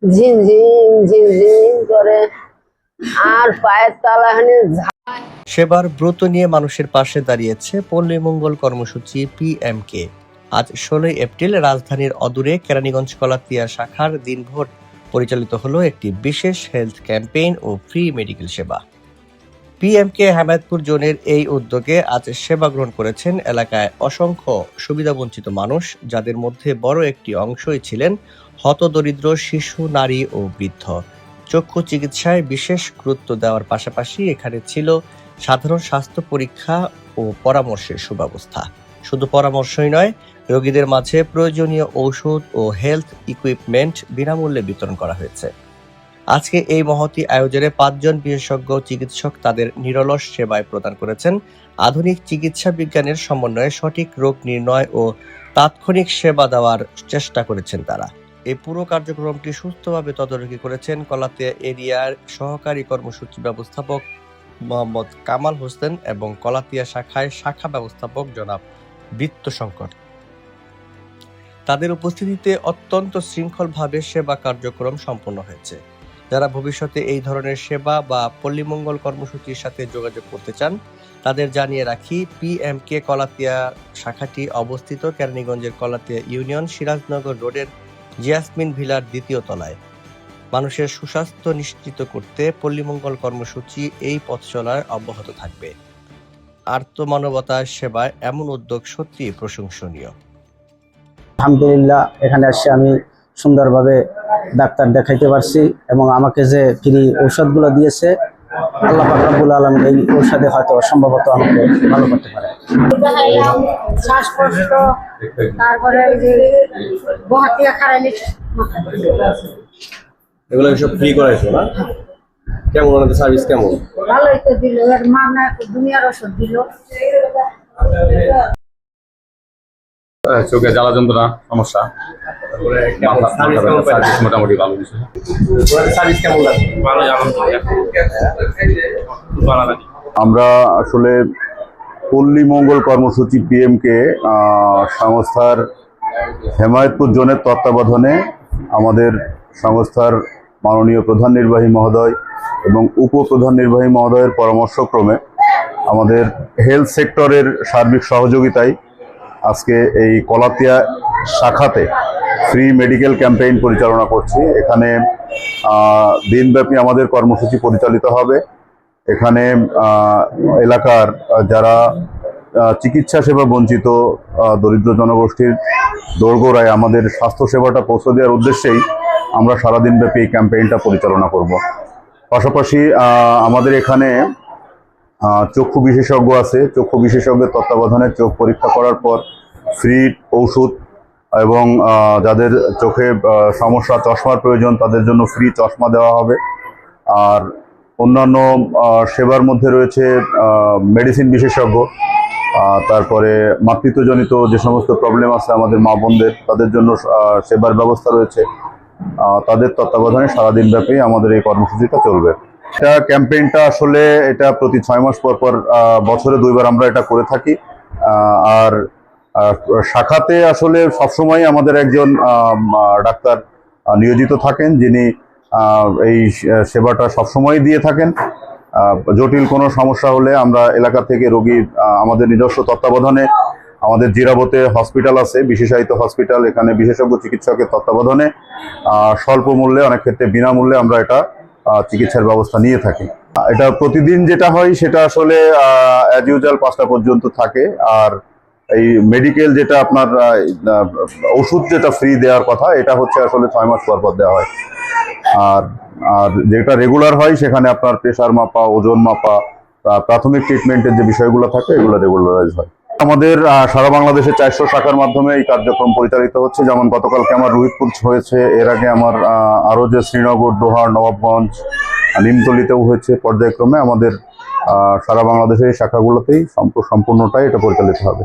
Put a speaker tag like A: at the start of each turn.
A: ঝিনঝিন ঝিনঝিন করে আর পায়ের তলাখানে
B: সেবার ব্রত নিয়ে মানুষের পাশে দাঁড়িয়েছে পল্লী মঙ্গল কর্মসূচি পিএমকে। আজ 16 এপ্রিল রাজধানীর অদূরে কেরানীগঞ্জ কলাতিয়া শাখার দিনভর পরিচালিত হলো একটি বিশেষ হেলথ ক্যাম্পেইন ও ফ্রি মেডিকেল সেবা। পিএমকে হেমায়েতপুর জোনের এই উদ্যোগে আজ সেবা গ্রহণ করেছেন এলাকায় অসংখ্য সুবিধাবঞ্চিত মানুষ, যাদের মধ্যে বড় একটি অংশই ছিলেন হতদরিদ্র শিশু, নারী ও বৃদ্ধ। চক্ষু চিকিৎসায় বিশেষ গুরুত্ব দেওয়ার পাশাপাশি এখানে ছিল সাধারণ স্বাস্থ্য পরীক্ষা ও পরামর্শের সুব্যবস্থা। শুধু পরামর্শই নয়, রোগীদের মাঝে প্রয়োজনীয় ঔষধ ও হেলথ ইকুইপমেন্ট বিনামূল্যে বিতরণ করা হয়েছে। আজকে এই মহতী আয়োজনে 5 জন বিশেষজ্ঞ চিকিৎসক তাদের নিরলস সেবায় প্রদান করেছেন আধুনিক চিকিৎসা বিজ্ঞানের সমন্বয়ে সঠিক রোগ নির্ণয় ও তাৎক্ষণিক সেবা দেওয়ার চেষ্টা করেছেন তারা। এই পুরো কার্যক্রমটি সুস্থভাবে তদারকি করেছেন কলাতিয়া এরিয়ার সহকারী কর্মসূচি ব্যবস্থাপক মোহাম্মদ কামাল হোসেন এবং কলাতিয়া শাখায় শাখা ব্যবস্থাপক জনাব বৃত্ত শঙ্কর। তাদের উপস্থিতিতে অত্যন্ত শৃঙ্খলভাবে সেবা কার্যক্রম সম্পন্ন হয়েছে। যারা ভবিষ্যতে এই ধরনের সেবা বা পল্লীমঙ্গল কর্মসূচির সাথে যোগাযোগ করতে চান, তাদের জানিয়ে রাখি, পিএমকে কলাতিয়া শাখাটি অবস্থিত কেরানীগঞ্জের কলাতিয়া ইউনিয়ন সিরাজনগর রোডের জিয়াসমিন ভিলার 2য় তলায়। মানুষের সুস্বাস্থ্য নিশ্চিত করতে পল্লীমঙ্গল কর্মসূচি এই পথ চলায় অব্যাহত থাকবে। আর্তমানবতার সেবায় এমন উদ্যোগ সত্যি প্রশংসনীয়।
C: আলহামদুলিল্লাহ, এখানে এসে আমি সুন্দরভাবে ডাক্তার দেখাইতে পারছি এবং আমাকে যে ফ্রি ঔষধগুলো দিয়েছে, আল্লাহ পাক রব্বুল আলামিন এই ঔষধে হয়তো সম্ভবত আমাকে ভালো করতে পারে।
A: শ্বাসকষ্ট, তারপরে
D: এগুলো সব ফ্রি করাইছো না? কেমন ওনাদের সার্ভিস কেমন?
A: ভালোই তো দিল, এর মাগনা দুনিয়ার ওষুধ দিল।
E: চোখে জ্বালা যন্ত্রণা সমস্যা, সার্ভিস মোটামুটি ভালো দিচ্ছে।
D: সার্ভিস কেমন লাগে?
F: আমরা আসলে পল্লী মঙ্গল কর্মসূচি পিএমকে সংস্থার হেমায়েতপুর জোনের তত্ত্বাবধানে আমাদের সংস্থার মাননীয় প্রধান নির্বাহী মহোদয় এবং উপপ্রধান নির্বাহী মহোদয়ের পরামর্শক্রমে আমাদের হেলথ সেক্টরের সার্বিক সহযোগিতায় আজকে এই কলাতিয়া শাখাতে ফ্রি মেডিকেল ক্যাম্পেইন পরিচালনা করছি। এখানে দিনব্যাপী আমাদের কর্মসূচি পরিচালিত হবে। এখানে এলাকার যারা চিকিৎসা সেবা বঞ্চিত দরিদ্র জনগোষ্ঠীর দোরগোড়ায় আমাদের স্বাস্থ্য সেবাটা পৌঁছে দেওয়ার উদ্দেশ্যেই আমরা সারাদিনব্যাপী এই ক্যাম্পেইনটা পরিচালনা করব। পাশাপাশি আমাদের এখানে চক্ষু বিশেষজ্ঞ আছে। চক্ষু বিশেষজ্ঞের তত্ত্বাবধানে চোখ পরীক্ষা করার পর ফ্রি ঔষধ এবং যাদের চোখে সমস্যা, চশমার প্রয়োজন, তাদের জন্য ফ্রি চশমা দেওয়া হবে। আর অন্যান্য সেবার মধ্যে রয়েছে মেডিসিন বিশেষজ্ঞ, তারপরে মাতৃত্বজনিত যে সমস্ত প্রবলেম আছে আমাদের মা বোনদের, তাদের জন্য সেবার ব্যবস্থা রয়েছে। তাদের তত্ত্বাবধানে সারাদিন ব্যাপী আমাদের এই কর্মসূচিটা চলবে। এটা ক্যাম্পেইনটা আসলে এটা প্রতি 6 মাস পর পর বছরে 2 বার আমরা এটা করে থাকি। আর শাখাতে আসলে সবসময় আমাদের একজন ডাক্তার নিয়োজিত থাকেন, যিনি এই সেবাটা সবসময় দিয়ে থাকেন। জটিল কোনো সমস্যা হলে আমরা এলাকা থেকে রোগী আমাদের নিজস্ব তত্ত্বাবধানে, আমাদের জিরাবতে হসপিটাল আছে, বিশেষায়িত হসপিটাল, এখানে বিশেষজ্ঞ চিকিৎসকের তত্ত্বাবধানে স্বল্প মূল্যে, অনেক ক্ষেত্রে বিনামূল্যে আমরা এটা চিকিৎসার ব্যবস্থা নিয়ে থাকি। এটা প্রতিদিন যেটা হয় সেটা আসলে অ্যাজ ইউজুয়াল 5টা পর্যন্ত থাকে। আর এই মেডিকেল যেটা আপনার ওষুধ যেটা ফ্রি দেওয়ার কথা, এটা হচ্ছে আসলে 6 মাস পর পর দেওয়া হয়। আর যেটা রেগুলার হয় সেখানে আপনার প্রেশার মাপা, ওজন মাপা, প্রাথমিক ট্রিটমেন্টের যে বিষয়গুলো থাকে এগুলো রেগুলারাইজ হয়। আমাদের সারা বাংলাদেশে 400 শাখার মাধ্যমে এই কার্যক্রম পরিচালিত হচ্ছে। যেমন গতকালকে আমার রুহিতপুর হয়েছে, এর আগে আমার আরও যে শ্রীনগর, দোহার, নবাবগঞ্জ, নিমতলিতেও হয়েছে। পর্যায়ক্রমে আমাদের সারা বাংলাদেশের এই শাখাগুলোতেই সম্পূর্ণটাই এটা পরিচালিত হবে।